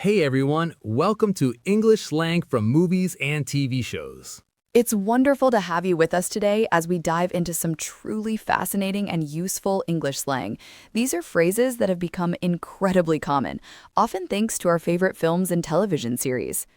Hey everyone, welcome to English slang from movies and TV shows. It's wonderful to have you with us today as we dive into some truly fascinating and useful English slang. These are phrases that have become incredibly common, often thanks to our favorite films and television series.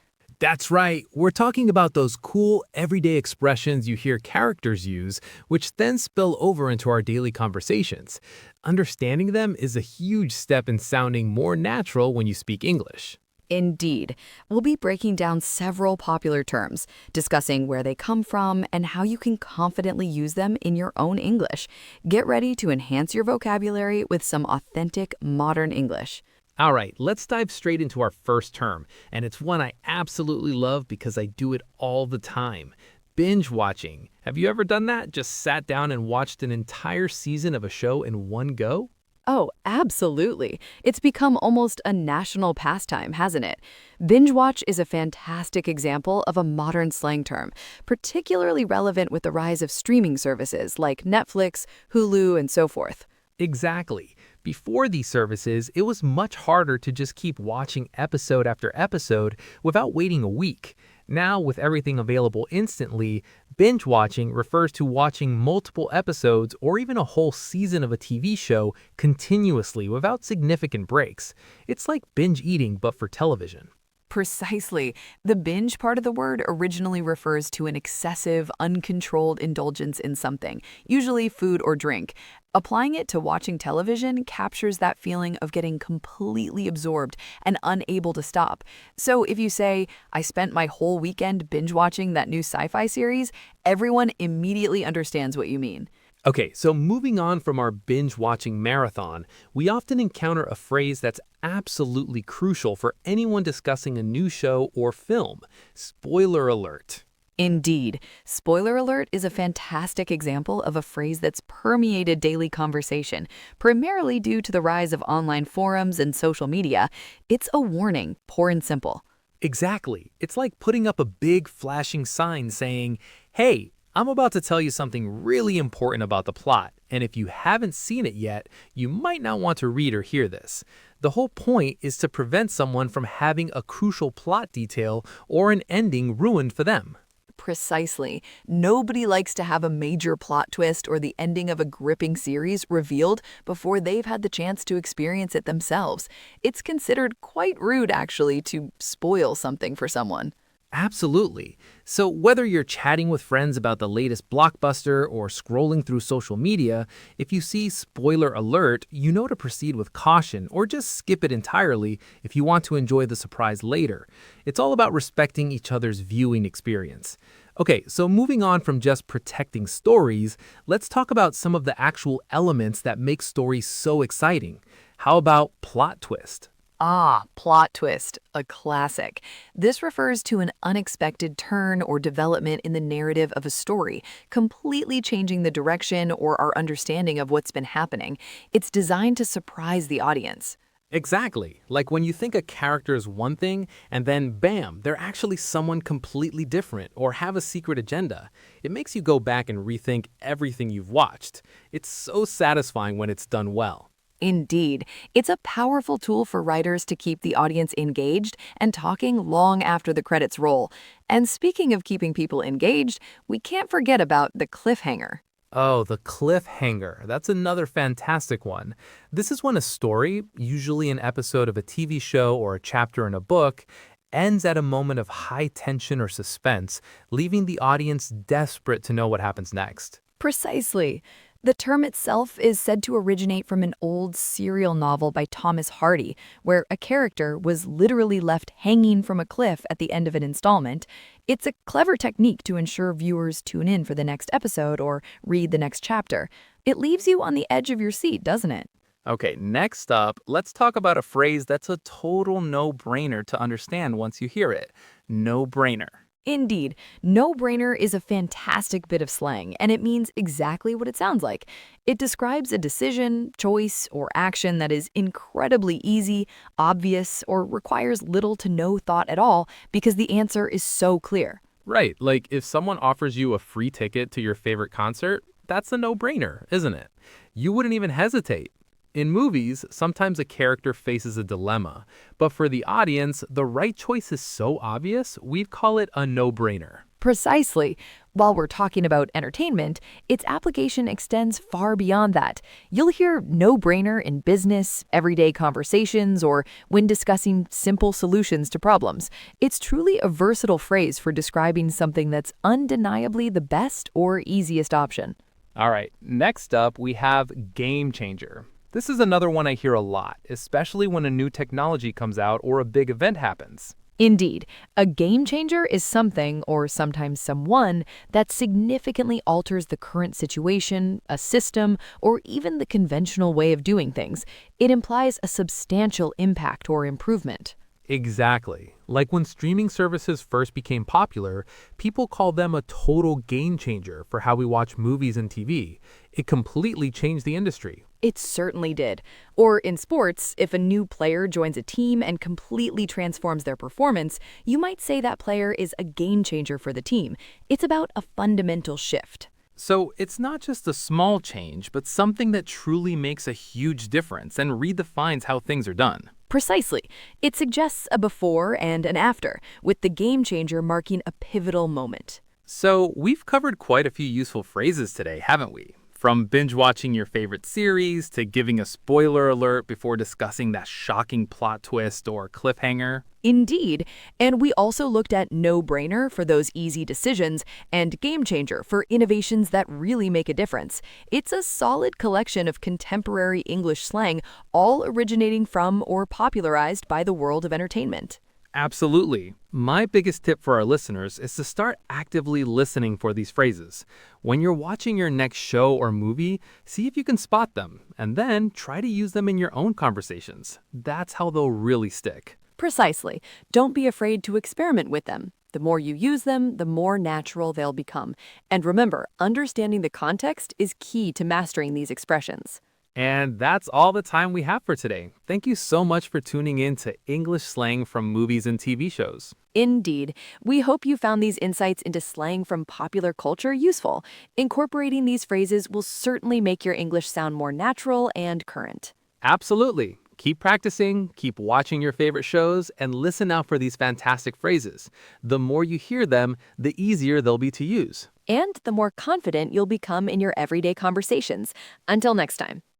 That's right, we're talking about those cool, everyday expressions you hear characters use, which then spill over into our daily conversations. Understanding them is a huge step in sounding more natural when you speak English. Indeed, we'll be breaking down several popular terms, discussing where they come from and how you can confidently use them in your own English. Get ready to enhance your vocabulary with some authentic modern English. All right, let's dive straight into our first term, and it's one I absolutely love because I do it all the time. Binge watching. Have you ever done that? Just sat down and watched an entire season of a show in one go? Oh, absolutely. It's become almost a national pastime, hasn't it? Binge watch is a fantastic example of a modern slang term, particularly relevant with the rise of streaming services like Netflix, Hulu, and so forth. Exactly. Before these services, it was much harder to just keep watching episode after episode without waiting a week. Now, with everything available instantly, binge watching refers to watching multiple episodes or even a whole season of a TV show continuously without significant breaks. It's like binge eating but for television. Precisely. The binge part of the word originally refers to an excessive, uncontrolled indulgence in something, usually food or drink. Applying it to watching television captures that feeling of getting completely absorbed and unable to stop. So if you say, I spent my whole weekend binge watching that new sci-fi series, everyone immediately understands what you mean. Okay, so moving on from our binge watching marathon, we often encounter a phrase that's absolutely crucial for anyone discussing a new show or film. Spoiler alert. Indeed, spoiler alert is a fantastic example of a phrase that's permeated daily conversation, primarily due to the rise of online forums and social media. It's a warning, pure and simple. Exactly. It's like putting up a big flashing sign saying, hey, I'm about to tell you something really important about the plot, and if you haven't seen it yet, you might not want to read or hear this. The whole point is to prevent someone from having a crucial plot detail or an ending ruined for them. Precisely. Nobody likes to have a major plot twist or the ending of a gripping series revealed before they've had the chance to experience it themselves. It's considered quite rude, actually, to spoil something for someone. Absolutely. So whether you're chatting with friends about the latest blockbuster or scrolling through social media, if you see spoiler alert, you know to proceed with caution or just skip it entirely if you want to enjoy the surprise later. It's all about respecting each other's viewing experience. Okay, so moving on from just protecting stories, let's talk about some of the actual elements that make stories so exciting. How about plot twist? Ah, plot twist, a classic. This refers to an unexpected turn or development in the narrative of a story, completely changing the direction or our understanding of what's been happening. It's designed to surprise the audience. Exactly. Like when you think a character is one thing, and then bam, they're actually someone completely different or have a secret agenda. It makes you go back and rethink everything you've watched. It's so satisfying when it's done well. Indeed, it's a powerful tool for writers to keep the audience engaged and talking long after the credits roll. And speaking of keeping people engaged, we can't forget about the cliffhanger. Oh, the cliffhanger. That's another fantastic one. This is when a story, usually an episode of a TV show or a chapter in a book, ends at a moment of high tension or suspense, leaving the audience desperate to know what happens next. Precisely. The term itself is said to originate from an old serial novel by Thomas Hardy, where a character was literally left hanging from a cliff at the end of an installment. It's a clever technique to ensure viewers tune in for the next episode or read the next chapter. It leaves you on the edge of your seat, doesn't it? Okay, next up, let's talk about a phrase that's a total no-brainer to understand once you hear it. No-brainer. Indeed, no-brainer is a fantastic bit of slang, and it means exactly what it sounds like. It describes a decision, choice, or action that is incredibly easy, obvious, or requires little to no thought at all because the answer is so clear. Right, like if someone offers you a free ticket to your favorite concert, that's a no-brainer, isn't it? You wouldn't even hesitate. In movies, sometimes a character faces a dilemma, but for the audience, the right choice is so obvious, we'd call it a no-brainer. Precisely. While we're talking about entertainment, its application extends far beyond that. You'll hear no-brainer in business, everyday conversations, or when discussing simple solutions to problems. It's truly a versatile phrase for describing something that's undeniably the best or easiest option. All right, next up we have game changer. This is another one I hear a lot, especially when a new technology comes out or a big event happens. Indeed, a game changer is something, or sometimes someone, that significantly alters the current situation, a system, or even the conventional way of doing things. It implies a substantial impact or improvement. Exactly. Like when streaming services first became popular, people called them a total game changer for how we watch movies and TV. It completely changed the industry. It certainly did. Or in sports, if a new player joins a team and completely transforms their performance, you might say that player is a game changer for the team. It's about a fundamental shift. So it's not just a small change, but something that truly makes a huge difference and redefines how things are done. Precisely. It suggests a before and an after, with the game changer marking a pivotal moment. So we've covered quite a few useful phrases today, haven't we? From binge watching your favorite series to giving a spoiler alert before discussing that shocking plot twist or cliffhanger. Indeed, and we also looked at no-brainer for those easy decisions and game changer for innovations that really make a difference. It's a solid collection of contemporary English slang, all originating from or popularized by the world of entertainment. Absolutely. My biggest tip for our listeners is to start actively listening for these phrases. When you're watching your next show or movie, see if you can spot them, and then try to use them in your own conversations. That's how they'll really stick. Precisely. Don't be afraid to experiment with them. The more you use them, the more natural they'll become. And remember, understanding the context is key to mastering these expressions. And that's all the time we have for today. Thank you so much for tuning in to English slang from movies and TV shows. Indeed. We hope you found these insights into slang from popular culture useful. Incorporating these phrases will certainly make your English sound more natural and current. Absolutely. Keep practicing, keep watching your favorite shows, and listen out for these fantastic phrases. The more you hear them, the easier they'll be to use. And the more confident you'll become in your everyday conversations. Until next time.